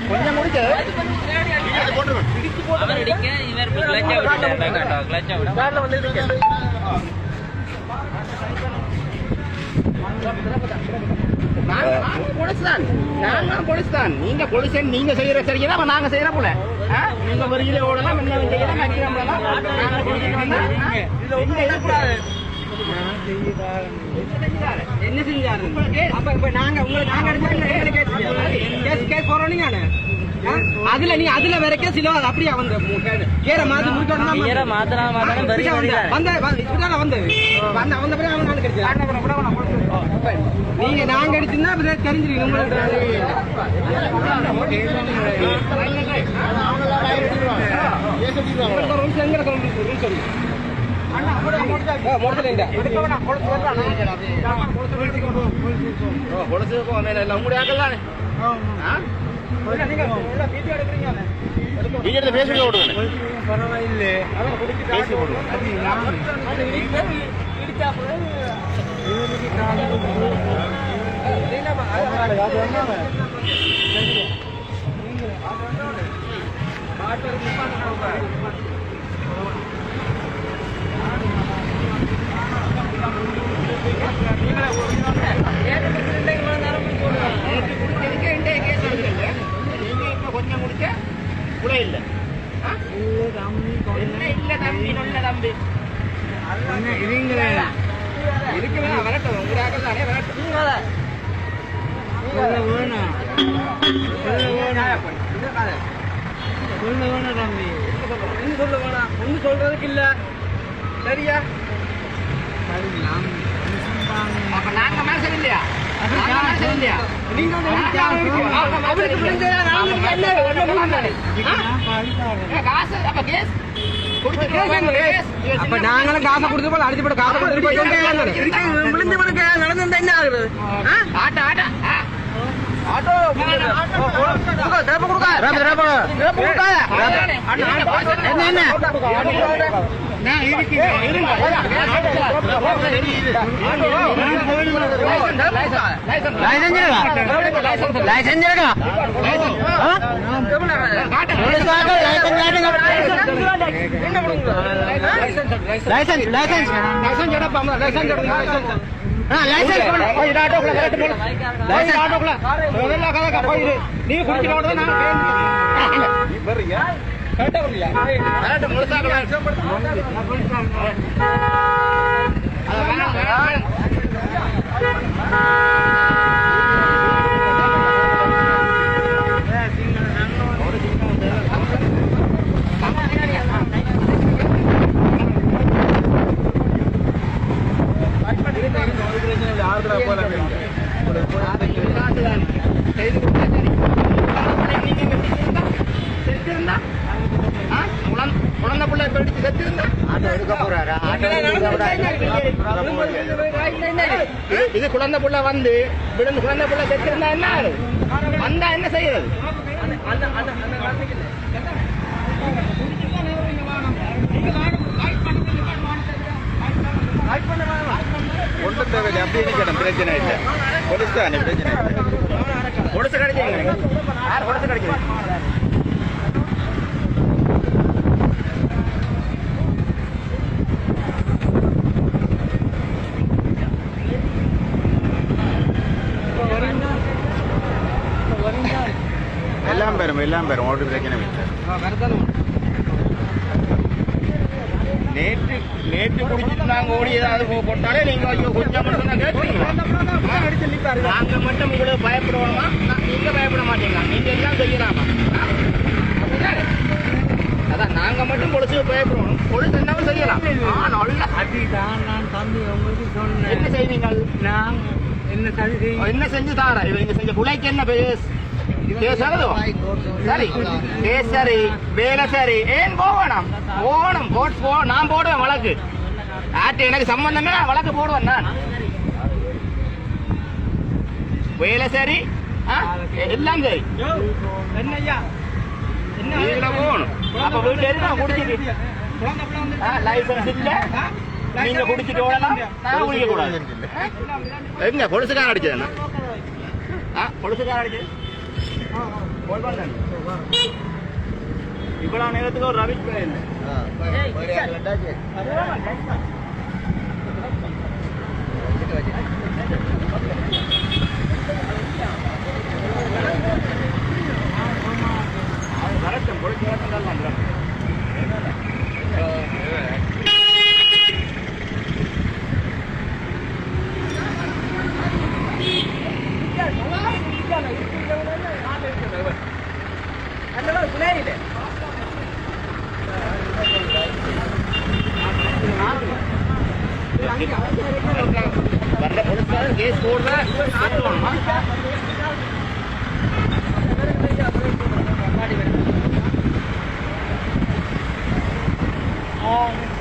கொஞ்சம் முடிக்க நீங்க பொலிசன் நீங்க செய்யற சரியா நாங்க செய்யற போல நீங்க வருகிற ஓடலாம் என்ன செஞ்சாரு நாங்க உங்களுக்கு அதுல நீ அதுல வரைக்கும் சில அப்படியே வந்து ஏற மாத்தி நீங்க நாங்க அடிச்சுன்னா தெரிஞ்சிருக்கீங்க பரவாயில்லை கொஞ்சம் முடிச்ச கூட இல்ல இல்ல தம்பி நல்ல தம்பி இருக்குமே வரட்டும் உங்களாக தானே வரட்டும் தம்பி என்ன சொல்ல வேணாம் ஒன்னும் சொல்றதுக்கு இல்ல சரியா அப்ப நாங்க மேசம் இல்லையா அப்ப நாங்களும் காசை கொடுத்து போல அடிச்சு போட்டு காசை கொடுத்து விழுந்து நடந்து என்ன ஆகுது ஆட்டோ ஆட்டோ ஆட்டோ என்ன நீங்க குடிக்கிறோட குழந்தை பிள்ளை இது குழந்தை பிள்ளை வந்து விழுந்து குழந்தை பிள்ளை செத்திருந்தா என்ன வந்தா என்ன செய்யறது ஒன்றும் தேவையில்லை அப்படி இருக்கணும் பிரச்சனை இல்லை கொடுத்தானே பிரச்சனை கொடுத்து கிடைச்சீங்க யார் கொடுத்து கிடைக்குது எல்லாம் பேரும் ஓட்டு பிரச்சனை நேற்று குடிச்சிட்டு நாங்க ஓடி ஏதாவது போட்டாலே நீங்க கொஞ்சம் மட்டும் கேட்பீங்க நாங்க மட்டும் உங்களுக்கு பயப்படுவோமா நீங்க பயப்பட மாட்டீங்க நீங்க எல்லாம் செய்யலாமா அதான் நாங்க மட்டும் பொலிசு பயப்படுவோம் பொலிசு என்ன செய்யலாம் நல்ல நான் தம்பி உங்களுக்கு சொன்னேன் என்ன செய்வீங்க நான் என்ன செஞ்சு தாரா இவங்க செஞ்ச புலைக்கு என்ன சரி சரி வேலை சரி ஏன் போகணும் நான் போடுவேன் வழக்கு ஆட்டு எனக்கு சம்பந்தமே வழக்கு போடுவேன் நான் வேலை சரி எல்லாம் சரி என்னையா என்ன போகணும் அப்ப வீட்டுல இருந்தா குடிச்சிட்டு லைசன்ஸ் இல்ல நீங்க குடிச்சிட்டு ஓடலாம் நான் குடிக்க கூடாது எங்க பொலிசுக்கார அடிச்சது பொலிசுக்கார அடிச்சது இவ்வளவு நேரத்துக்கு ஒரு ரவிஷ் இல்லை வரட்டும் பொலிச்சு வரட்டும் வந்த பொலிசார கேஸ் போடுற Oh